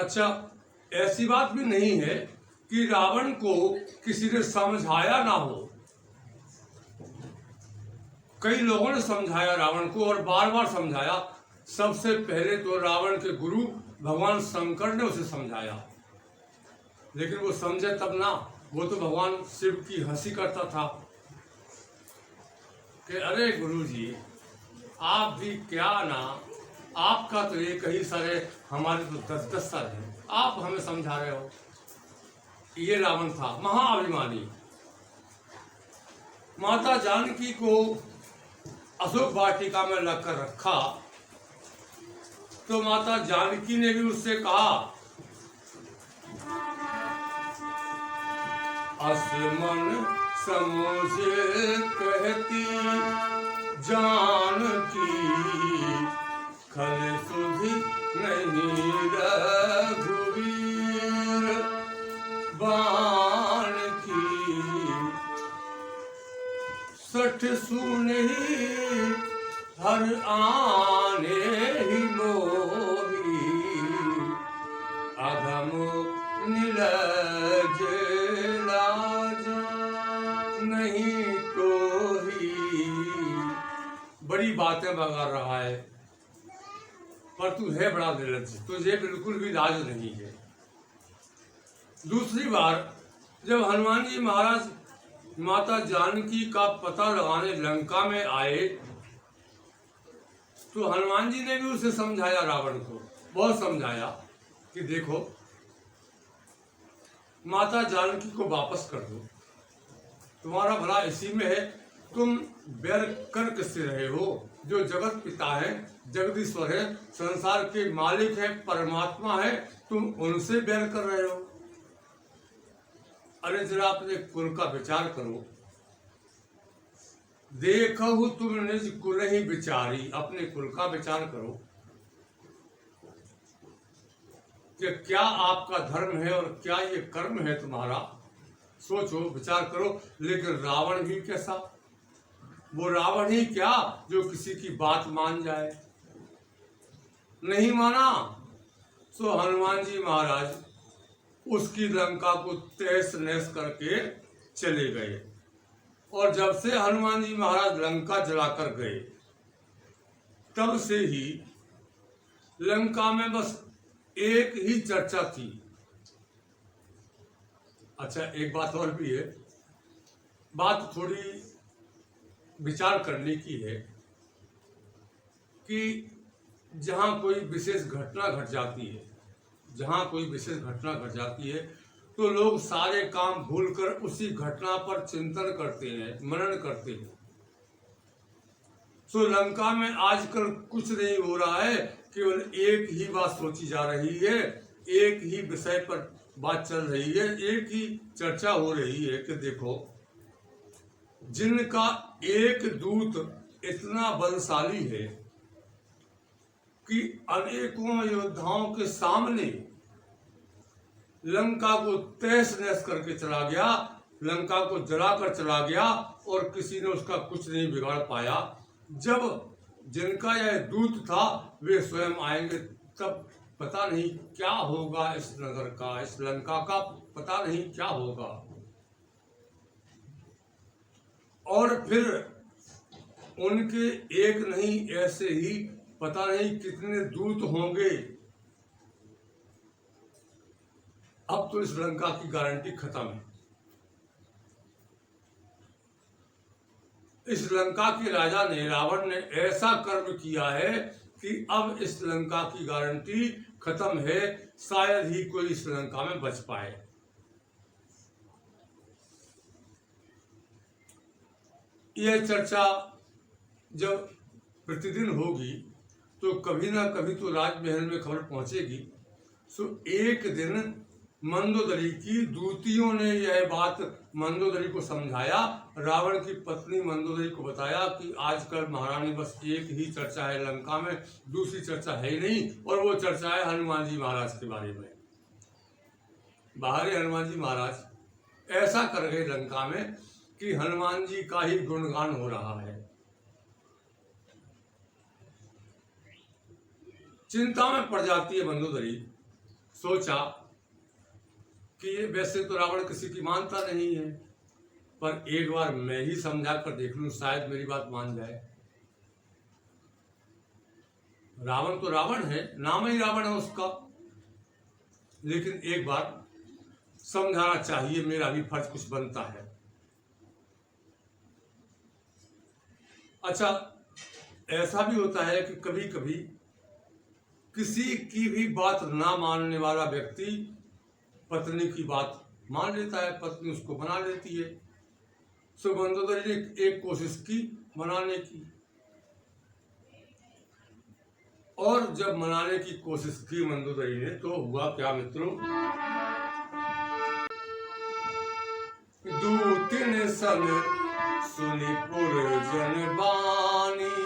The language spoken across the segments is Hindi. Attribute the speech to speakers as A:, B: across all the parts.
A: अच्छा, ऐसी बात भी नहीं है कि रावण को किसी ने समझाया ना हो। कई लोगों ने समझाया रावण को और बार बार समझाया। सबसे पहले तो रावण के गुरु भगवान शंकर ने उसे समझाया, लेकिन वो समझे तब ना। वो तो भगवान शिव की हंसी करता था कि अरे गुरु जी, आप भी क्या ना, आपका तो एक ही सर है, हमारे तो 10-10 सर हैं, आप हमें समझा रहे हो। ये रावण था, महाअभिमानी। माता जानकी को अशोक वाटिका में लगकर रखा तो माता जानकी ने भी उससे कहा, असमन समझे कहती जानकी, खल सुधि नहीं रघुवीर, बाण की सठ सुने हर आने ही मोही, अधम नीरज लाज नहीं कोई। बड़ी बातें बगा रहा है, पर तू है बड़ा निर्लज्ज, तुझे बिल्कुल भी लाज नहीं है। दूसरी बार जब हनुमान जी महाराज माता जानकी का पता लगाने लंका में आए तो हनुमान जी ने भी उसे समझाया, रावण को बहुत समझाया कि देखो, माता जानकी को वापस कर दो, तुम्हारा भला इसी में है। तुम बैर कर किससे रहे हो? जो जगत पिता है, जगदीश्वर है, संसार के मालिक है, परमात्मा है, तुम उनसे बैर कर रहे हो। अरे जरा अपने कुल का विचार करो। देखो तुम निज कुल ही विचारी, अपने कुल का विचार करो कि क्या आपका धर्म है और क्या ये कर्म है तुम्हारा। सोचो, विचार करो। लेकिन रावण भी कैसा? वो रावण ही क्या जो किसी की बात मान जाए? नहीं माना तो हनुमान जी महाराज उसकी लंका को तहस नहस करके चले गए। और जब से हनुमान जी महाराज लंका जलाकर गए, तब से ही लंका में बस एक ही चर्चा थी। अच्छा, एक बात और भी है, बात थोड़ी विचार करने की है कि जहां कोई विशेष घटना घट जाती है, जहां कोई विशेष घटना घट जाती है तो लोग सारे काम भूलकर उसी घटना पर चिंतन करते हैं, मनन करते हैं। तो लंका में आजकल कुछ नहीं हो रहा है, केवल एक ही बात सोची जा रही है, एक ही विषय पर बात चल रही है, एक ही चर्चा हो रही है कि देखो, जिनका एक दूत इतना बलशाली है कि अनेकों योद्धाओं के सामने लंका को तहस नहस करके चला गया, लंका को जलाकर चला गया और किसी ने उसका कुछ नहीं बिगाड़ पाया। जब जिनका यह दूत था वे स्वयं आएंगे, तब पता नहीं क्या होगा इस नगर का, इस लंका का पता नहीं क्या होगा। और फिर उनके एक नहीं, ऐसे ही पता नहीं कितने दूत होंगे। अब तो इस लंका की गारंटी खत्म है। इस लंका के राजा ने, रावण ने ऐसा कर्म किया है कि अब इस लंका की गारंटी खत्म है। शायद ही कोई इस लंका में बच पाए। यह चर्चा जब प्रतिदिन होगी तो कभी ना कभी तो राजमहल में खबर पहुंचेगी। सो एक दिन मंदोदरी की दूतियों ने यह बात मंदोदरी को समझाया। रावण की पत्नी मंदोदरी को बताया कि आजकल महारानी बस एक ही चर्चा है लंका में, दूसरी चर्चा है ही नहीं, और वो चर्चा है हनुमान जी महाराज के बारे में। बाहर हनुमान जी महाराज ऐसा कर गए लंका में कि हनुमान जी का ही गुणगान हो रहा है। चिंता में पड़ जाती है मंदोदरी। सोचा कि ये वैसे तो रावण किसी की मानता नहीं है, पर एक बार मैं ही समझा कर देख लूं, शायद मेरी बात मान जाए। रावण तो रावण है, नाम ही रावण है उसका, लेकिन एक बार समझाना चाहिए, मेरा भी फर्ज कुछ बनता है। अच्छा, ऐसा भी होता है कि कभी कभी किसी की भी बात ना मानने वाला व्यक्ति पत्नी की बात मान लेता है, पत्नी उसको मना लेती है। सो मंदोदरी ने एक कोशिश की मनाने की, और जब मनाने की कोशिश की मंदोदरी ने, तो हुआ क्या मित्रों, दूतिन सन सुनि पुरजन बानी,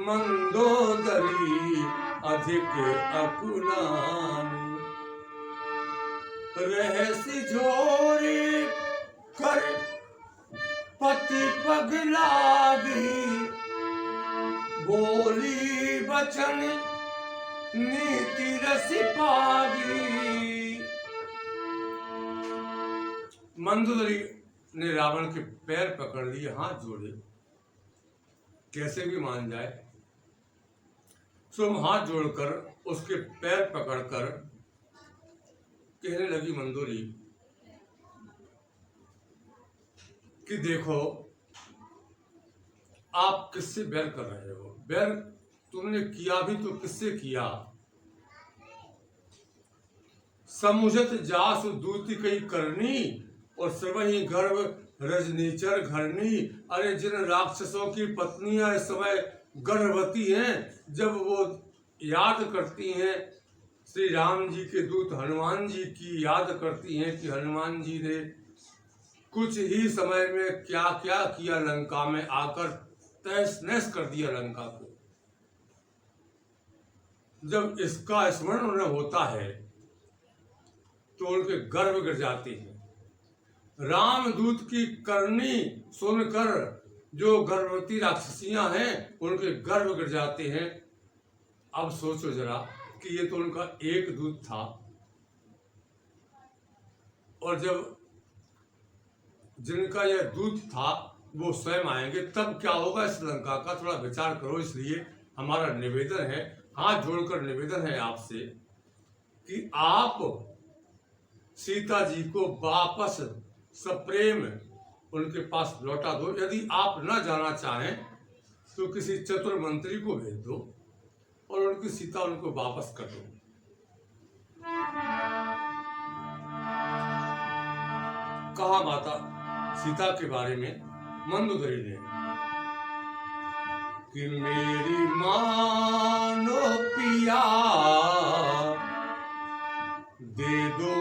A: मंदोदरी अधिक अकुलानी। रहसी झोरी कर पति पग लागी, बोली बचन नीति रस पागी। मंदोदरी ने रावण के पैर पकड़ लिए, हाथ जोड़े, कैसे भी मान जाए। सो हाथ जोड़कर उसके पैर पकड़कर कहने लगी मंदोदरी कि देखो, आप किससे बैर कर रहे हो? बैर तुमने किया भी तो किससे किया? समुझत जासु दूती कई करनी, और सर्वही गर्भ रजनीचर घरनी। अरे जिन राक्षसों की पत्नियां इस समय गर्भवती हैं, जब वो याद करती हैं श्री राम जी के दूत हनुमान जी की, याद करती हैं कि हनुमान जी ने कुछ ही समय में क्या क्या किया, लंका में आकर तहस नहस कर दिया लंका को, जब इसका स्मरण उन्हें होता है तो उनके गर्भ गिर जाते हैं। रामदूत की करनी सुनकर जो गर्भवती राक्षसियां हैं उनके गर्भ गिर जाते हैं। अब सोचो जरा कि ये तो उनका एक दूत था, और जब जिनका यह दूत था वो स्वयं आएंगे, तब क्या होगा इस लंका का? थोड़ा विचार करो। इसलिए हमारा निवेदन है, हाथ जोड़कर निवेदन है आपसे कि आप सीता जी को वापस सप्रेम उनके पास लौटा दो। यदि आप न जाना चाहें तो किसी चतुर मंत्री को भेज दो और उनकी सीता उनको वापस कर दो। कहा माता सीता के बारे में मंदोदरी ने कि मेरी मानो पिया, दे दो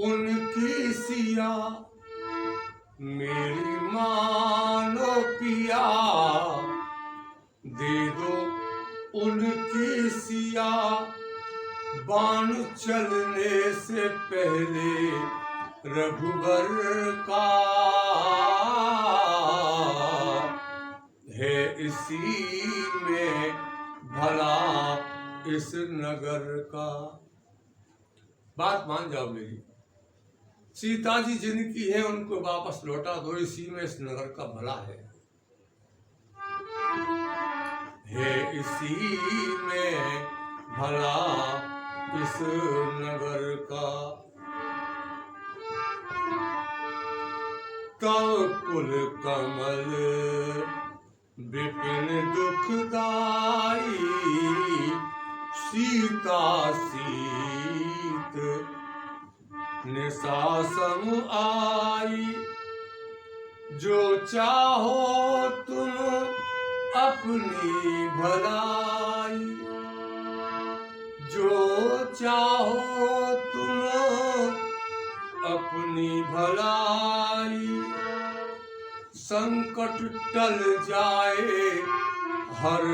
A: उनकी सिया। मेरी मानो पिया, दे दो उनकी सिया। बाण चलने से पहले रघुबर का है इसी में भला इस नगर का। बात मान जाओ मेरी, सीता जी जिनकी है उनको वापस लौटा दो, इसी में इस नगर का भला है इसी में भला इस नगर का। तब कुल कमल विपिन दुखदाई, सीता सीत निशासम आई। जो चाहो तुम अपनी भलाई, जो चाहो तुम अपनी भलाई। संकट टल जाए हर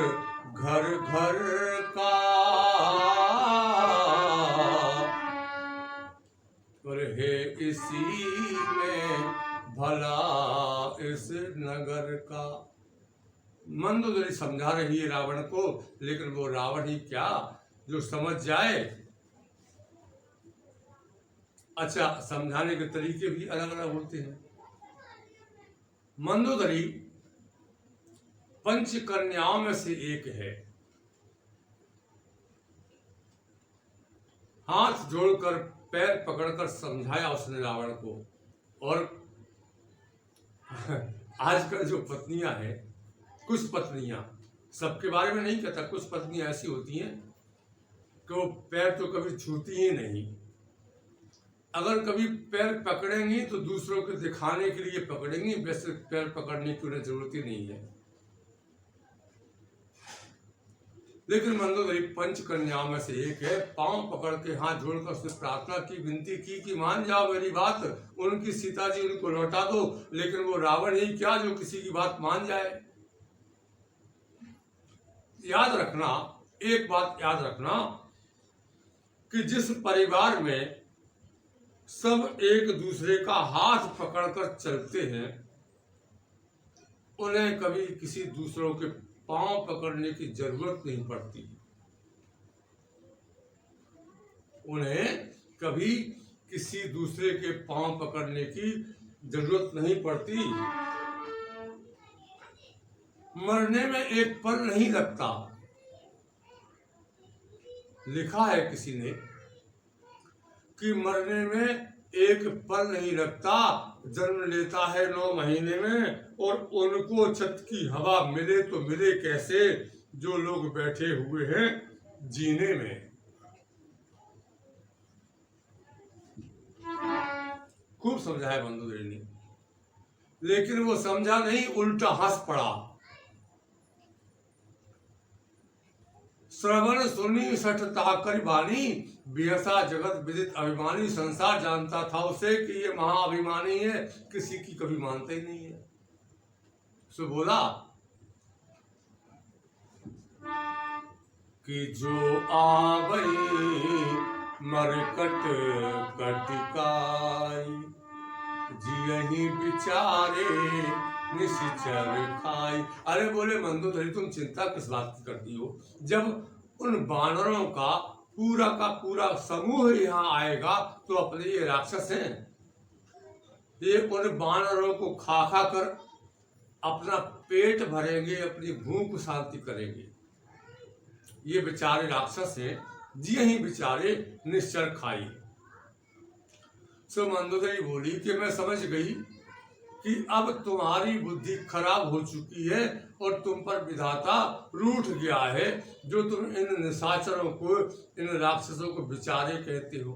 A: घर घर का, और है इसी में भला इस नगर का। मंदोदरी समझा रही है रावण को, लेकिन वो रावण ही क्या जो समझ जाए अच्छा, समझाने के तरीके भी अलग अलग होते हैं। मंदोदरी पंच कन्याओं में से एक है। हाथ जोड़कर पैर पकड़कर समझाया उसने रावण को। और आजकल जो पत्नियां हैं, कुछ पत्नियां, सबके बारे में नहीं कहता, कुछ पत्नियां ऐसी होती हैं कि वो पैर तो कभी छूती ही नहीं। अगर कभी पैर पकड़ेंगी तो दूसरों को दिखाने के लिए पकड़ेंगी, वैसे पैर पकड़ने की उन्हें जरूरत ही नहीं है। लेकिन मंदोदरी पंच कन्याओं में से एक है। पांव पकड़ के हाथ जोड़कर उसने प्रार्थना की, विनती की कि मान जाओ मेरी बात, उनकी सीता जी उनको लौटा दो। लेकिन वो रावण ही क्या जो किसी की बात मान जाए। याद रखना, एक बात याद रखना कि जिस परिवार में सब एक दूसरे का हाथ पकड़कर चलते हैं, उन्हें कभी किसी दूसरों के पांव पकड़ने की जरूरत नहीं पड़ती। उन्हें कभी किसी दूसरे के पांव पकड़ने की जरूरत नहीं पड़ती। मरने में एक पल नहीं लगता। लिखा है किसी ने कि मरने में एक पल नहीं लगता, जन्म लेता है 9 महीने में, और उनको छत की हवा मिले तो मिले कैसे जो लोग बैठे हुए हैं जीने में। खूब समझाया मंदोदरी ने, लेकिन वो समझा नहीं, उल्टा हंस पड़ा। श्रवण सुनी सठ ताकर बानी, बिहसा जगत विदित अभिमानी। संसार जानता था उसे कि ये महाअभिमानी है, किसी की कभी मानता ही नहीं है। सो बोला कि जो आवई मरकट कटिकाई, जियहि विचारे निशिचर खाई। अरे बोले मंदोदरी, तुम चिंता किस बात की करती हो? जब उन बानरों का पूरा समूह यहाँ आएगा तो अपने ये राक्षस हैं, ये उन बानरों को खा खा कर अपना पेट भरेंगे, अपनी भूख शांति करेंगे। ये बेचारे राक्षस हैं, जियहि बेचारे निश्चर खाई। सो मंदोदरी बोली कि मैं समझ गई कि अब तुम्हारी बुद्धि खराब हो चुकी है और तुम पर विधाता रूठ गया है, जो तुम इन निशाचरों को, इन राक्षसों को बेचारे कहते हो।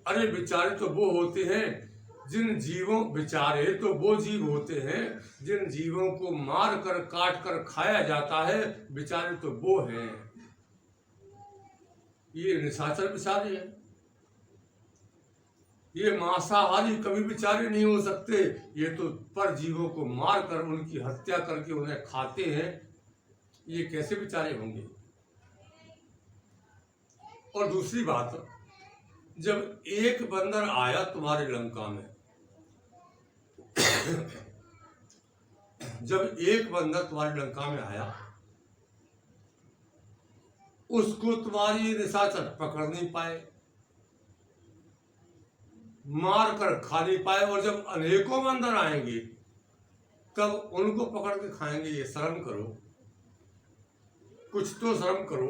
A: अरे बेचारे तो वो होते हैं जिन जीवों, बेचारे तो वो जीव होते हैं जिन जीवों को मार कर काट कर खाया जाता है, बेचारे तो वो हैं। ये निशाचर बेचारे हैं, ये मांसाहारी कभी बेचारे नहीं हो सकते। ये तो पर जीवों को मार कर उनकी हत्या करके उन्हें खाते हैं, ये कैसे बेचारे होंगे? और दूसरी बात, जब एक बंदर आया तुम्हारे लंका में, जब एक बंदर तुम्हारी लंका में आया, उसको तुम्हारी निशाचर पकड़ नहीं पाए, मार कर खा नहीं पाए। और जब अनेकों बंदर आएंगे तब उनको पकड़ के खाएंगे। ये शर्म करो, कुछ तो शर्म करो।